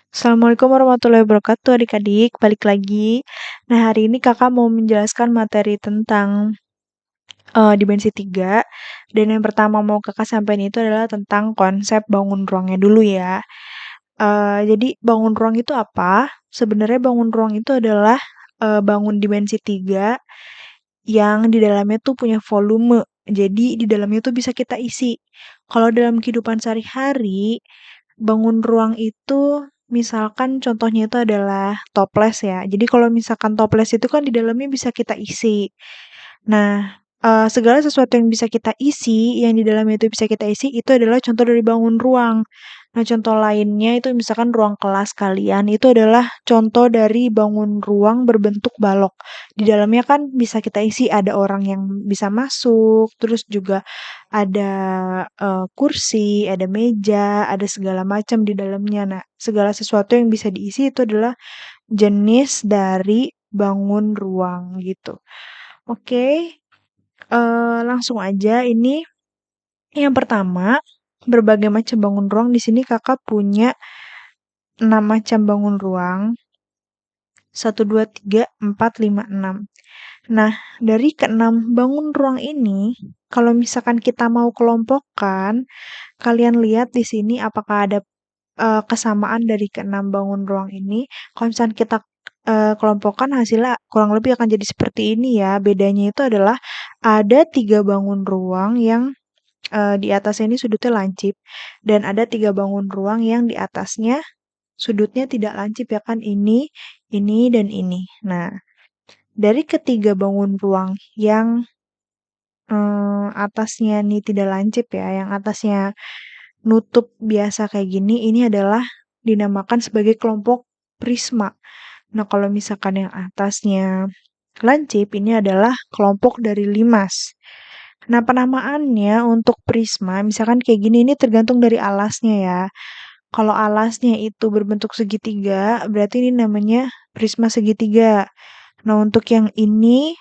Assalamualaikum warahmatullahi wabarakatuh adik-adik, balik lagi. Nah, hari ini kakak mau menjelaskan materi tentang dimensi 3. Dan yang pertama mau kakak sampaikan itu adalah tentang konsep bangun ruangnya dulu ya. Jadi bangun ruang itu apa? Sebenarnya bangun ruang itu adalah bangun dimensi 3 yang di dalamnya tuh punya volume. Jadi di dalamnya tuh bisa kita isi. Kalau dalam kehidupan sehari-hari, bangun ruang itu misalkan contohnya itu adalah toples ya. Jadi kalau misalkan toples itu kan di dalamnya bisa kita isi. Nah, segala sesuatu yang bisa kita isi, yang di dalamnya itu bisa kita isi, itu adalah contoh dari bangun ruang. Nah, contoh lainnya itu misalkan ruang kelas kalian, itu adalah contoh dari bangun ruang berbentuk balok. Di dalamnya kan bisa kita isi, ada orang yang bisa masuk, terus juga ada kursi, ada meja, ada segala macam di dalamnya. Nah, segala sesuatu yang bisa diisi itu adalah jenis dari bangun ruang gitu. Oke, langsung aja ini yang pertama, berbagai macam bangun ruang di sini Kakak punya 6 macam bangun ruang. 1, 2, 3, 4, 5, 6. Nah, dari keenam bangun ruang ini, kalau misalkan kita mau kelompokkan, kalian lihat di sini apakah ada kesamaan dari keenam bangun ruang ini. Kalau misalkan kita kelompokkan hasilnya kurang lebih akan jadi seperti ini ya. Bedanya itu adalah ada 3 bangun ruang yang di atasnya ini sudutnya lancip dan ada 3 bangun ruang yang di atasnya sudutnya tidak lancip ya kan ini dan ini. Nah, dari ketiga bangun ruang yang atasnya nih tidak lancip ya, yang atasnya nutup biasa kayak gini, ini adalah dinamakan sebagai kelompok prisma. Nah, kalau misalkan yang atasnya lancip, ini adalah kelompok dari limas. Nah, penamaannya untuk prisma, misalkan kayak gini, ini tergantung dari alasnya ya. Kalau alasnya itu berbentuk segitiga, berarti ini namanya prisma segitiga. Nah, untuk yang ini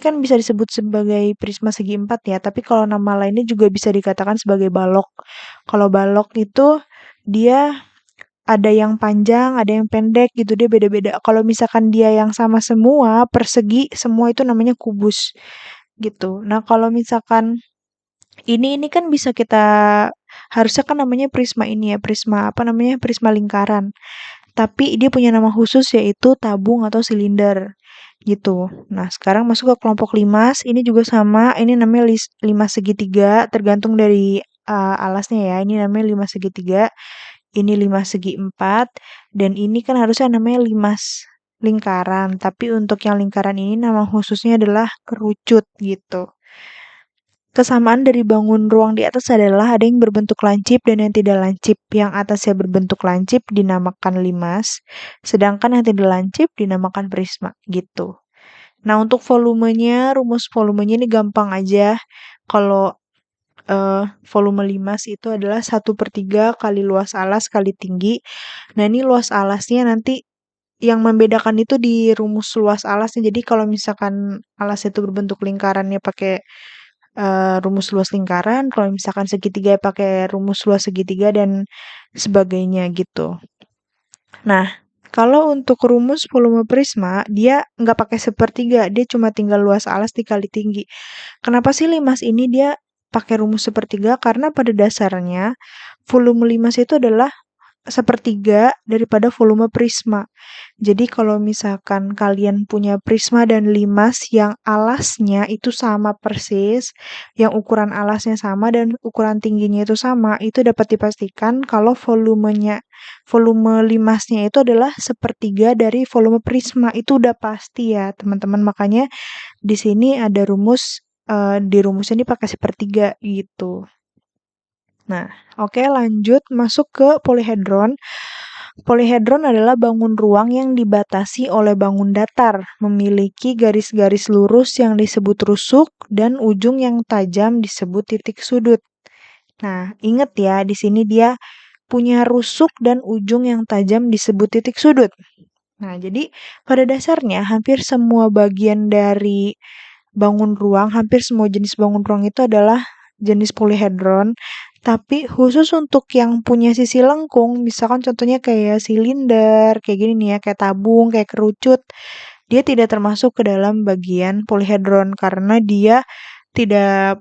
kan bisa disebut sebagai prisma segi empat ya, tapi kalau nama lainnya juga bisa dikatakan sebagai balok. Kalau balok itu dia ada yang panjang, ada yang pendek gitu, dia beda-beda. Kalau misalkan dia yang sama semua, persegi, semua itu namanya kubus gitu. Nah, kalau misalkan ini kan bisa kita harusnya kan namanya prisma ini ya, prisma apa namanya? Prisma lingkaran. Tapi dia punya nama khusus yaitu tabung atau silinder gitu. Nah, sekarang masuk ke kelompok limas. Ini juga sama, ini namanya limas segitiga, tergantung dari alasnya ya. Ini namanya limas segitiga, ini limas segi empat, dan ini kan harusnya namanya limas lingkaran. Tapi untuk yang lingkaran ini nama khususnya adalah kerucut gitu. Kesamaan dari bangun ruang di atas adalah ada yang berbentuk lancip dan yang tidak lancip. Yang atasnya berbentuk lancip dinamakan limas, sedangkan yang tidak lancip dinamakan prisma gitu. Nah, untuk volumenya, rumus volumenya ini gampang aja. Kalau volume limas itu adalah 1/3 kali luas alas kali tinggi. Nah, ini luas alasnya nanti yang membedakan itu di rumus luas alasnya. Jadi kalau misalkan alas itu berbentuk lingkarannya pakai rumus luas lingkaran, kalau misalkan segitiga pakai rumus luas segitiga dan sebagainya gitu. Nah, kalau untuk rumus volume prisma, dia nggak pakai sepertiga, dia cuma tinggal luas alas dikali tinggi. Kenapa sih limas ini dia pakai rumus sepertiga? Karena pada dasarnya volume limas itu adalah sepertiga daripada volume prisma. Jadi kalau misalkan kalian punya prisma dan limas yang alasnya itu sama persis, yang ukuran alasnya sama dan ukuran tingginya itu sama, itu dapat dipastikan kalau volume limasnya itu adalah sepertiga dari volume prisma. Itu udah pasti ya, teman-teman. Makanya di sini ada rumus di rumusnya ini pakai sepertiga gitu. Nah, oke lanjut masuk ke polihedron. Polihedron adalah bangun ruang yang dibatasi oleh bangun datar, memiliki garis-garis lurus yang disebut rusuk dan ujung yang tajam disebut titik sudut. Nah, ingat ya, di sini dia punya rusuk dan ujung yang tajam disebut titik sudut. Nah, jadi pada dasarnya hampir semua bagian dari bangun ruang, hampir semua jenis bangun ruang itu adalah jenis polihedron. Tapi khusus untuk yang punya sisi lengkung, misalkan contohnya kayak silinder, kayak gini nih ya, kayak tabung, kayak kerucut, dia tidak termasuk ke dalam bagian polihedron karena dia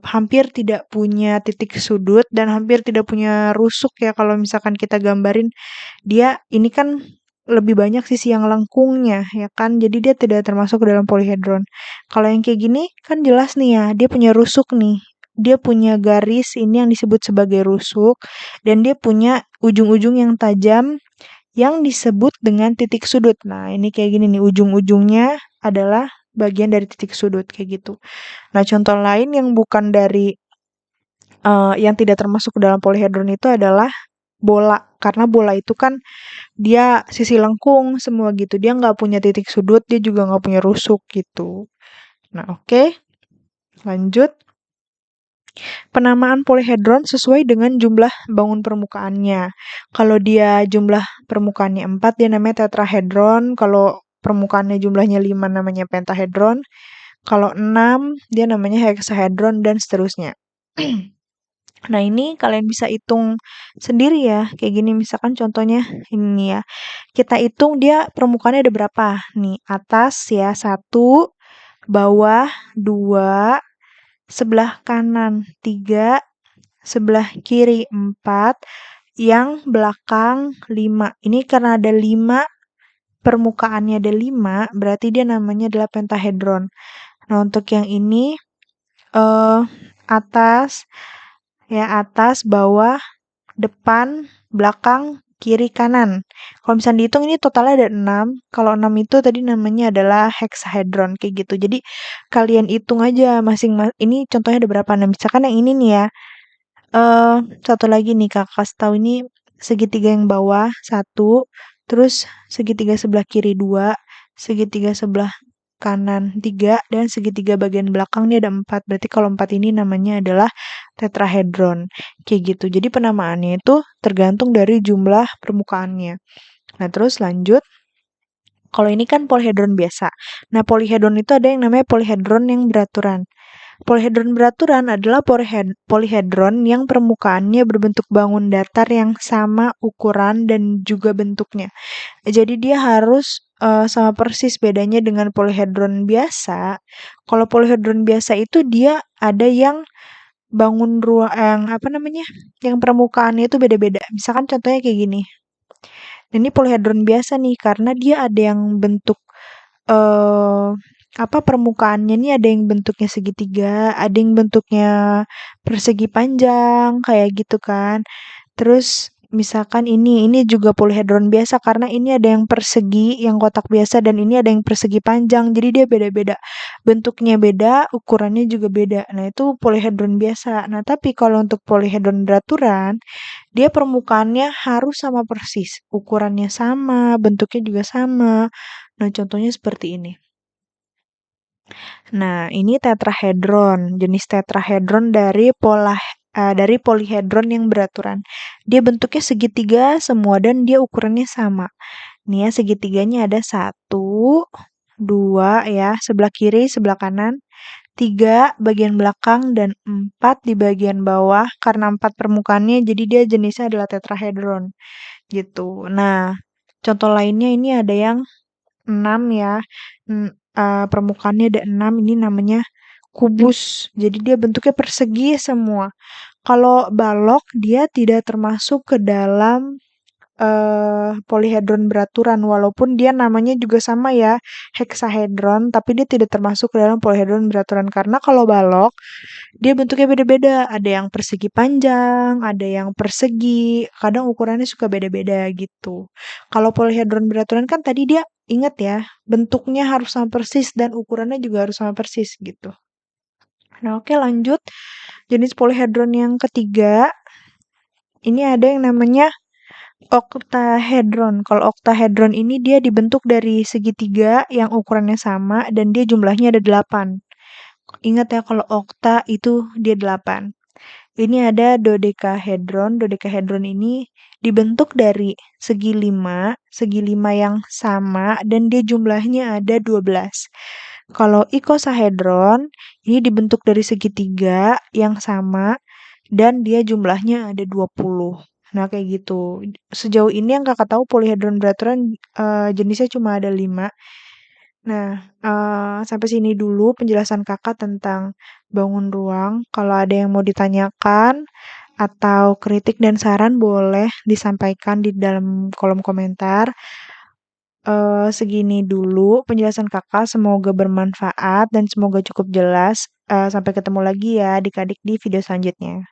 hampir tidak punya titik sudut dan hampir tidak punya rusuk ya kalau misalkan kita gambarin dia ini kan lebih banyak sisi yang lengkungnya ya kan jadi dia tidak termasuk ke dalam polihedron. Kalau yang kayak gini kan jelas nih ya dia punya rusuk nih. Dia punya garis ini yang disebut sebagai rusuk dan dia punya ujung-ujung yang tajam yang disebut dengan titik sudut. Nah, ini kayak gini nih ujung-ujungnya adalah bagian dari titik sudut kayak gitu. Nah, contoh lain yang bukan dari yang tidak termasuk ke dalam polihedron itu adalah bola. Karena bola itu kan dia sisi lengkung semua gitu. Dia nggak punya titik sudut, dia juga nggak punya rusuk gitu. Nah, oke. Lanjut. Penamaan polihedron sesuai dengan jumlah bangun permukaannya. Kalau dia jumlah permukaannya 4, dia namanya tetrahedron. Kalau permukaannya jumlahnya 5 namanya pentahedron. Kalau 6, dia namanya heksahedron dan seterusnya. Nah, ini kalian bisa hitung sendiri ya. Kayak gini misalkan contohnya ini ya. Kita hitung dia permukaannya ada berapa. Nih, atas ya 1, bawah 2, sebelah kanan 3, sebelah kiri 4, yang belakang 5. Ini karena ada 5, permukaannya ada 5, berarti dia namanya adalah pentahedron. Nah, untuk yang ini atas ya atas, bawah, depan, belakang, kiri, kanan. Kalau misalnya dihitung ini totalnya ada 6. Kalau 6 itu tadi namanya adalah heksahedron kayak gitu. Jadi kalian hitung aja masing-masing. Ini contohnya ada berapa? Nah, misalkan yang ini nih ya. Satu lagi nih Kakak kasih tahu ini segitiga yang bawah 1, terus segitiga sebelah kiri 2, segitiga sebelah kanan 3, dan segitiga bagian belakang ini ada 4. Berarti kalau 4 ini namanya adalah tetrahedron. Kayak gitu. Jadi penamaannya itu tergantung dari jumlah permukaannya. Nah, terus lanjut. Kalau ini kan polihedron biasa. Nah, polihedron itu ada yang namanya polihedron yang beraturan. Polihedron beraturan adalah polihedron yang permukaannya berbentuk bangun datar yang sama ukuran dan juga bentuknya. Jadi dia harus sama persis bedanya dengan polihedron biasa. Kalau polihedron biasa itu dia ada yang bangun ruang yang apa namanya? Yang permukaannya itu beda-beda. Misalkan contohnya kayak gini. Ini polihedron biasa nih karena dia ada yang bentuk eh permukaannya nih ada yang bentuknya segitiga, ada yang bentuknya persegi panjang kayak gitu kan. Terus misalkan ini juga polihedron biasa karena ini ada yang persegi, yang kotak biasa dan ini ada yang persegi panjang. Jadi dia beda-beda. Bentuknya beda, ukurannya juga beda. Nah, itu polihedron biasa. Nah, tapi kalau untuk polihedron beraturan, dia permukaannya harus sama persis. Ukurannya sama, bentuknya juga sama. Nah, contohnya seperti ini. Nah, ini tetrahedron, jenis tetrahedron dari polihedron yang beraturan. Dia bentuknya segitiga semua dan dia ukurannya sama. Nih ya, segitiganya ada 1, 2 ya, sebelah kiri, sebelah kanan, 3 bagian belakang, dan 4 di bagian bawah. Karena 4 permukaannya, jadi dia jenisnya adalah tetrahedron gitu. Nah, contoh lainnya ini ada yang 6 ya. Permukaannya ada 6, ini namanya kubus. Jadi dia bentuknya persegi semua. Kalau balok dia tidak termasuk ke dalam polihedron beraturan walaupun dia namanya juga sama ya, heksahedron, tapi dia tidak termasuk ke dalam polihedron beraturan karena kalau balok dia bentuknya beda-beda. Ada yang persegi panjang, ada yang persegi, kadang ukurannya suka beda-beda gitu. Kalau polihedron beraturan kan tadi dia ingat ya, bentuknya harus sama persis dan ukurannya juga harus sama persis gitu. Nah, oke lanjut. Jenis polihedron yang ketiga, ini ada yang namanya oktahedron. Kalau oktahedron ini dia dibentuk dari segitiga yang ukurannya sama dan dia jumlahnya ada 8. Ingat ya kalau okta itu dia 8. Ini ada dodekahedron. Dodekahedron ini dibentuk dari segi 5 yang sama dan dia jumlahnya ada 12. Kalau ikosahedron ini dibentuk dari segitiga yang sama dan dia jumlahnya ada 20. Nah, kayak gitu. Sejauh ini yang Kakak tahu polyhedron beraturan, jenisnya cuma ada 5. Nah, sampai sini dulu penjelasan Kakak tentang bangun ruang. Kalau ada yang mau ditanyakan atau kritik dan saran boleh disampaikan di dalam kolom komentar. Segini dulu penjelasan Kakak, semoga bermanfaat dan semoga cukup jelas. Sampai ketemu lagi ya adik-adik di video selanjutnya.